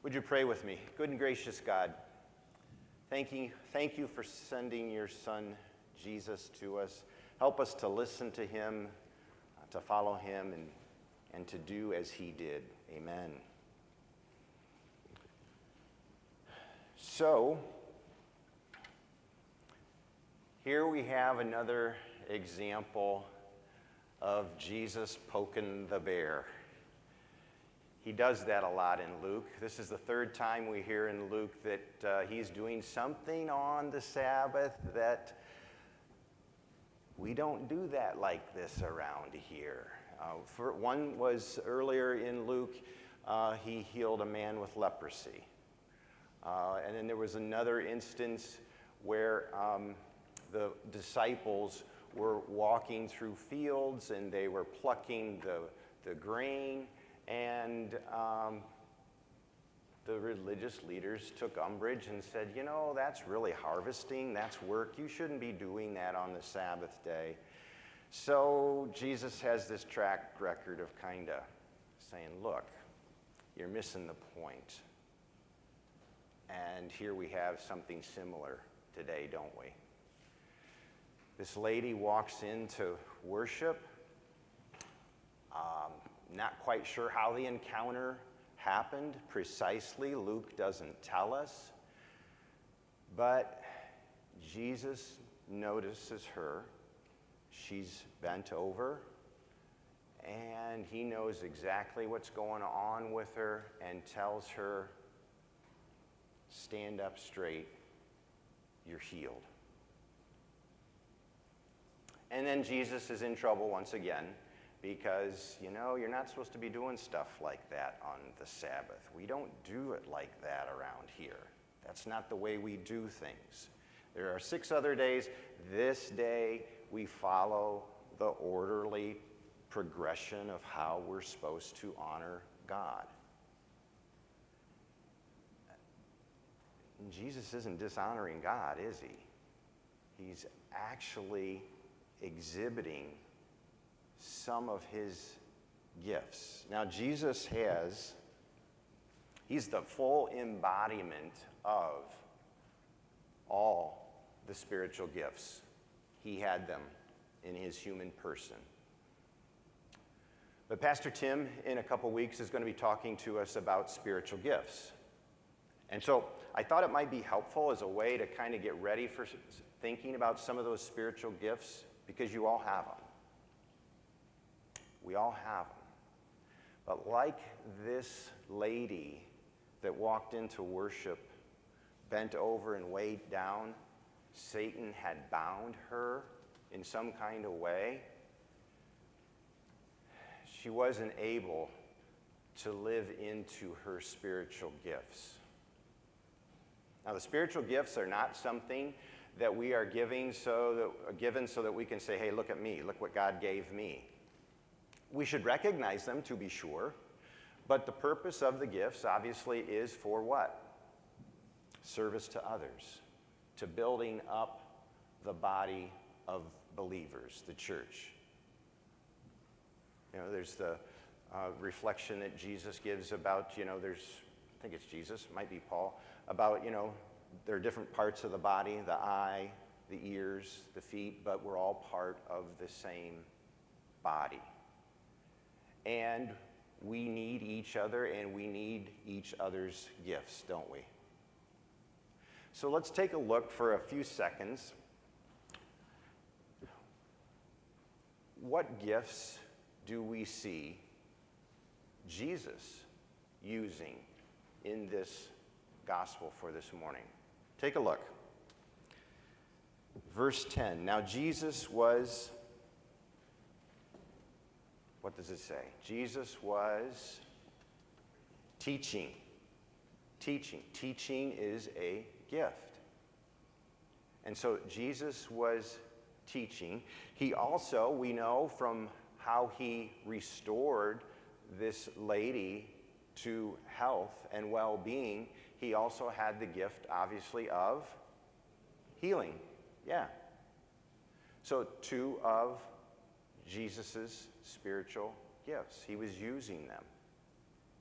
Would you pray with me? Good and gracious God, thank you for sending your Son, Jesus, to us. Help us to listen to him, to follow him, and to do as he did. Amen. So, here we have another example of Jesus poking the bear. He does that a lot in Luke. This is the third time we hear in Luke that he's doing something on the Sabbath that we don't do that like this around here. One was earlier in Luke, he healed a man with leprosy. And then there was another instance where the disciples were walking through fields and they were plucking the grain. And the religious leaders took umbrage and said, you know, that's really harvesting, that's work. You shouldn't be doing that on the Sabbath day. So Jesus has this track record of kind of saying, look, you're missing the point. And here we have something similar today, don't we? This lady walks into worship. Not quite sure how the encounter happened precisely. Luke doesn't tell us. But Jesus notices her. She's bent over. And he knows exactly what's going on with her and tells her, stand up straight. You're healed. And then Jesus is in trouble once again. Because, you know, you're not supposed to be doing stuff like that on the Sabbath. We don't do it like that around here. That's not the way we do things. There are 6 other days. This day, we follow the orderly progression of how we're supposed to honor God. And Jesus isn't dishonoring God, is he? He's actually exhibiting some of his gifts. Now, Jesus he's the full embodiment of all the spiritual gifts. He had them in his human person. But Pastor Tim, in a couple weeks, is going to be talking to us about spiritual gifts. And so I thought it might be helpful as a way to kind of get ready for thinking about some of those spiritual gifts, because you all have them. We all have them. But like this lady that walked into worship, bent over and weighed down, Satan had bound her in some kind of way. She wasn't able to live into her spiritual gifts. Now, the spiritual gifts are not something that we are given so that we can say, hey, look at me, look what God gave me. We should recognize them, to be sure, but the purpose of the gifts obviously is for what? Service to others, to building up the body of believers, the church. You know, there's the reflection that Jesus gives about, I think it's Jesus, might be Paul, about, there are different parts of the body, the eye, the ears, the feet, but we're all part of the same body. And we need each other, and we need each other's gifts, don't we? So let's take a look for a few seconds. What gifts do we see Jesus using in this gospel for this morning? Take a look. Verse 10. Now Jesus was... What does it say? Jesus was teaching. Teaching is a gift. And so Jesus was teaching. He also, we know from how he restored this lady to health and well-being, he also had the gift, obviously, of healing. Yeah. So 2 of Jesus' spiritual gifts. He was using them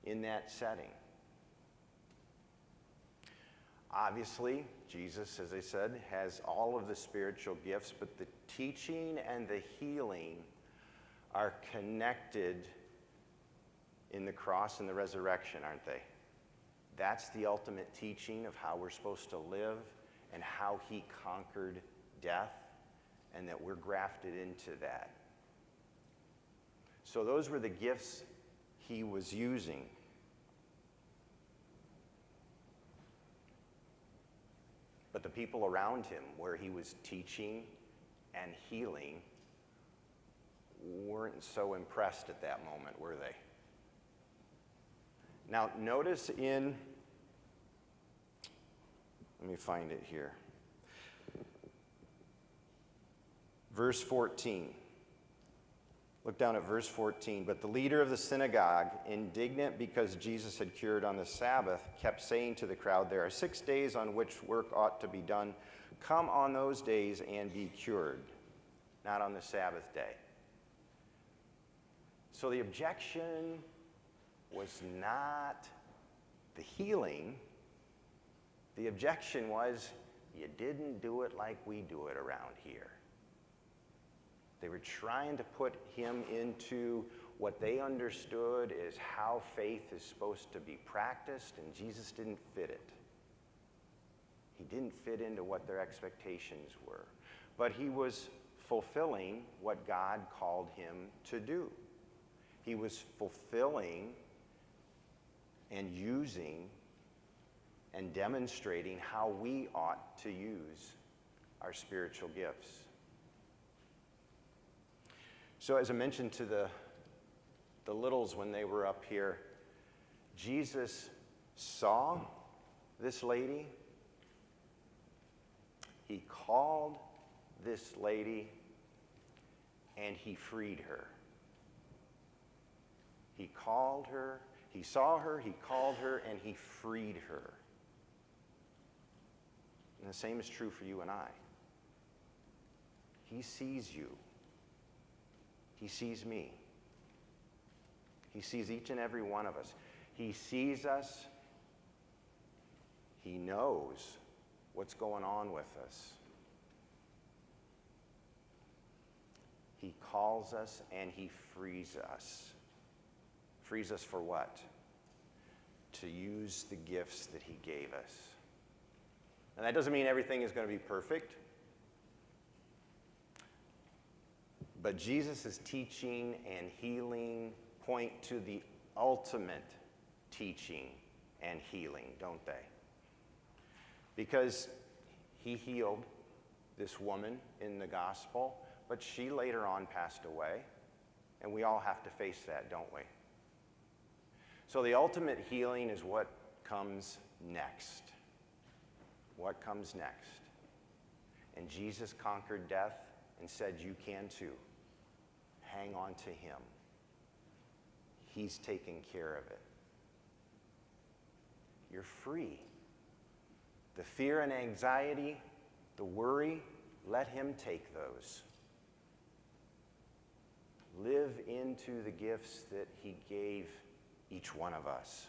in that setting. Obviously, Jesus, as I said, has all of the spiritual gifts, but the teaching and the healing are connected in the cross and the resurrection, aren't they? That's the ultimate teaching of how we're supposed to live and how he conquered death, and that we're grafted into that. So those were the gifts he was using. But the people around him, where he was teaching and healing, weren't so impressed at that moment, were they? Now, notice in, let me find it here, verse 14. Look down at verse 14. But the leader of the synagogue, indignant because Jesus had cured on the Sabbath, kept saying to the crowd, "There are 6 days on which work ought to be done. Come on those days and be cured, not on the Sabbath day." So the objection was not the healing. The objection was, you didn't do it like we do it around here. They were trying to put him into what they understood as how faith is supposed to be practiced, and Jesus didn't fit it. He didn't fit into what their expectations were. But he was fulfilling what God called him to do. He was fulfilling and using and demonstrating how we ought to use our spiritual gifts. So as I mentioned to the littles when they were up here, Jesus saw this lady. He called this lady, and he freed her. He called her, he saw her, he called her, and he freed her. And the same is true for you and I. He sees you. He sees me. He sees each and every one of us. He sees us. He knows what's going on with us. He calls us and he frees us. Frees us for what? To use the gifts that he gave us. And that doesn't mean everything is going to be perfect. But Jesus' teaching and healing point to the ultimate teaching and healing, don't they? Because he healed this woman in the gospel, but she later on passed away, and we all have to face that, don't we? So the ultimate healing is what comes next. What comes next? And Jesus conquered death and said, you can too. Hang on to him. He's taking care of it. You're free. The fear and anxiety, the worry, let him take those. Live into the gifts that he gave each one of us.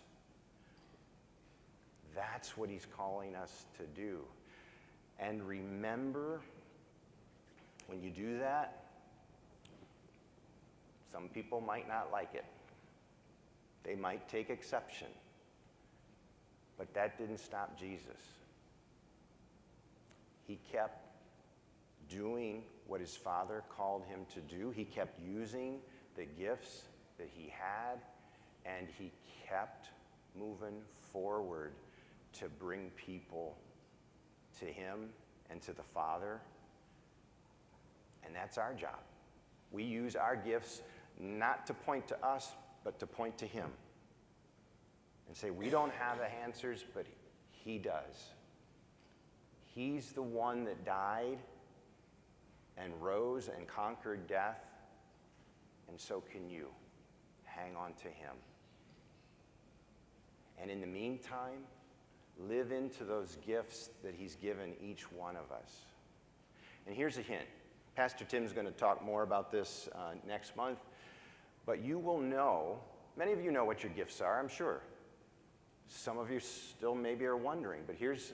That's what he's calling us to do. And remember, when you do that, some people might not like it. They might take exception. But that didn't stop Jesus. He kept doing what his Father called him to do. He kept using the gifts that he had, and he kept moving forward to bring people to him and to the Father. And that's our job. We use our gifts not to point to us, but to point to him. And say, we don't have the answers, but he does. He's the one that died and rose and conquered death, and so can you. Hang on to him. And in the meantime, live into those gifts that he's given each one of us. And here's a hint. Pastor Tim's going to talk more about this next month, but you will know, many of you know what your gifts are, I'm sure. Some of you still maybe are wondering, but here's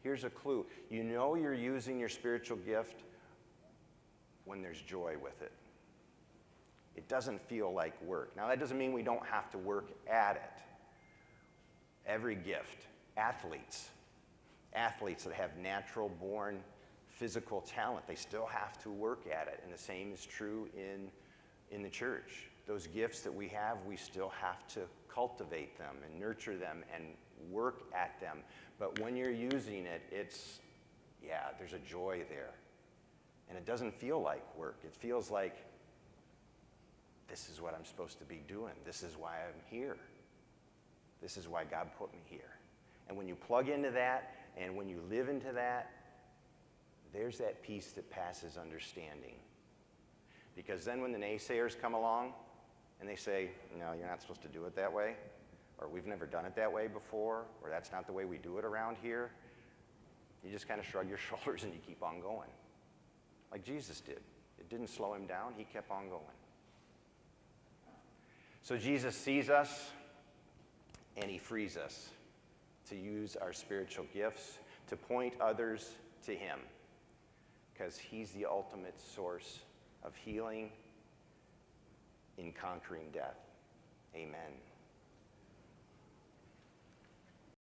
Here's a clue. You know you're using your spiritual gift when there's joy with it. It doesn't feel like work. Now, that doesn't mean we don't have to work at it. Every gift, athletes that have natural born physical talent, they still have to work at it. And the same is true in the church. Those gifts that we have, we still have to cultivate them and nurture them and work at them. But when you're using it, there's a joy there. And it doesn't feel like work. It feels like, this is what I'm supposed to be doing. This is why I'm here. This is why God put me here. And when you plug into that and when you live into that, there's that peace that passes understanding. Because then when the naysayers come along and they say, no, you're not supposed to do it that way, or we've never done it that way before, or that's not the way we do it around here, you just kind of shrug your shoulders and you keep on going. Like Jesus did. It didn't slow him down. He kept on going. So Jesus sees us and he frees us to use our spiritual gifts to point others to him, because he's the ultimate source of healing in conquering death. Amen.